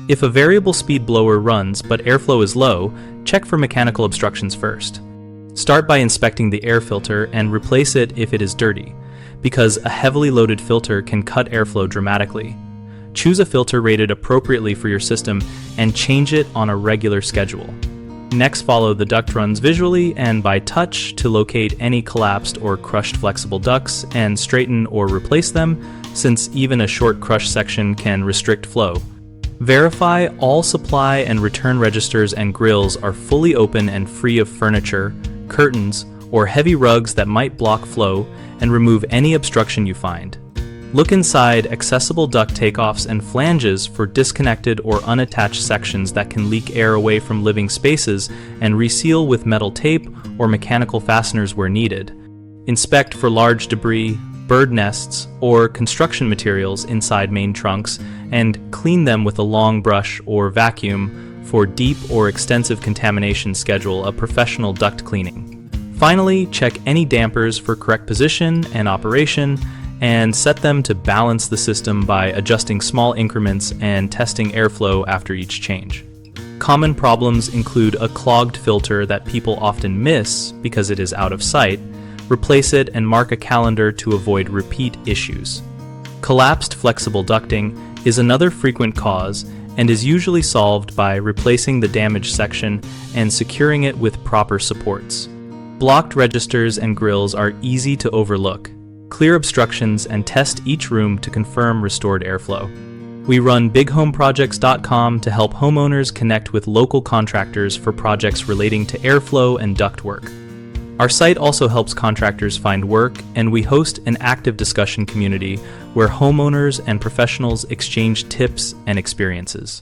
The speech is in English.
If a variable speed blower runs but airflow is low, check for mechanical obstructions first. Start by inspecting the air filter and replace it if it is dirty, because a heavily loaded filter can cut airflow dramatically. Choose a filter rated appropriately for your system and change it on a regular schedule. Next, follow the duct runs visually and by touch to locate any collapsed or crushed flexible ducts and straighten or replace them, since even a short crush section can restrict flow. Verify all supply and return registers and grills are fully open and free of furniture, curtains, or heavy rugs that might block flow, and remove any obstruction you find. Look inside accessible duct takeoffs and flanges for disconnected or unattached sections that can leak air away from living spaces, and reseal with metal tape or mechanical fasteners where needed. Inspect for large debris, bird nests, or construction materials inside main trunks, and clean them with a long brush or vacuum. For deep or extensive contamination, schedule a professional duct cleaning. Finally, check any dampers for correct position and operation, and set them to balance the system by adjusting small increments and testing airflow after each change. Common problems include a clogged filter that people often miss because it is out of sight. Replace it and mark a calendar to avoid repeat issues. Collapsed flexible ducting is another frequent cause and is usually solved by replacing the damaged section and securing it with proper supports. Blocked registers and grills are easy to overlook. Clear obstructions and test each room to confirm restored airflow. We run BigHomeProjects.com to help homeowners connect with local contractors for projects relating to airflow and ductwork. Our site also helps contractors find work, and we host an active discussion community where homeowners and professionals exchange tips and experiences.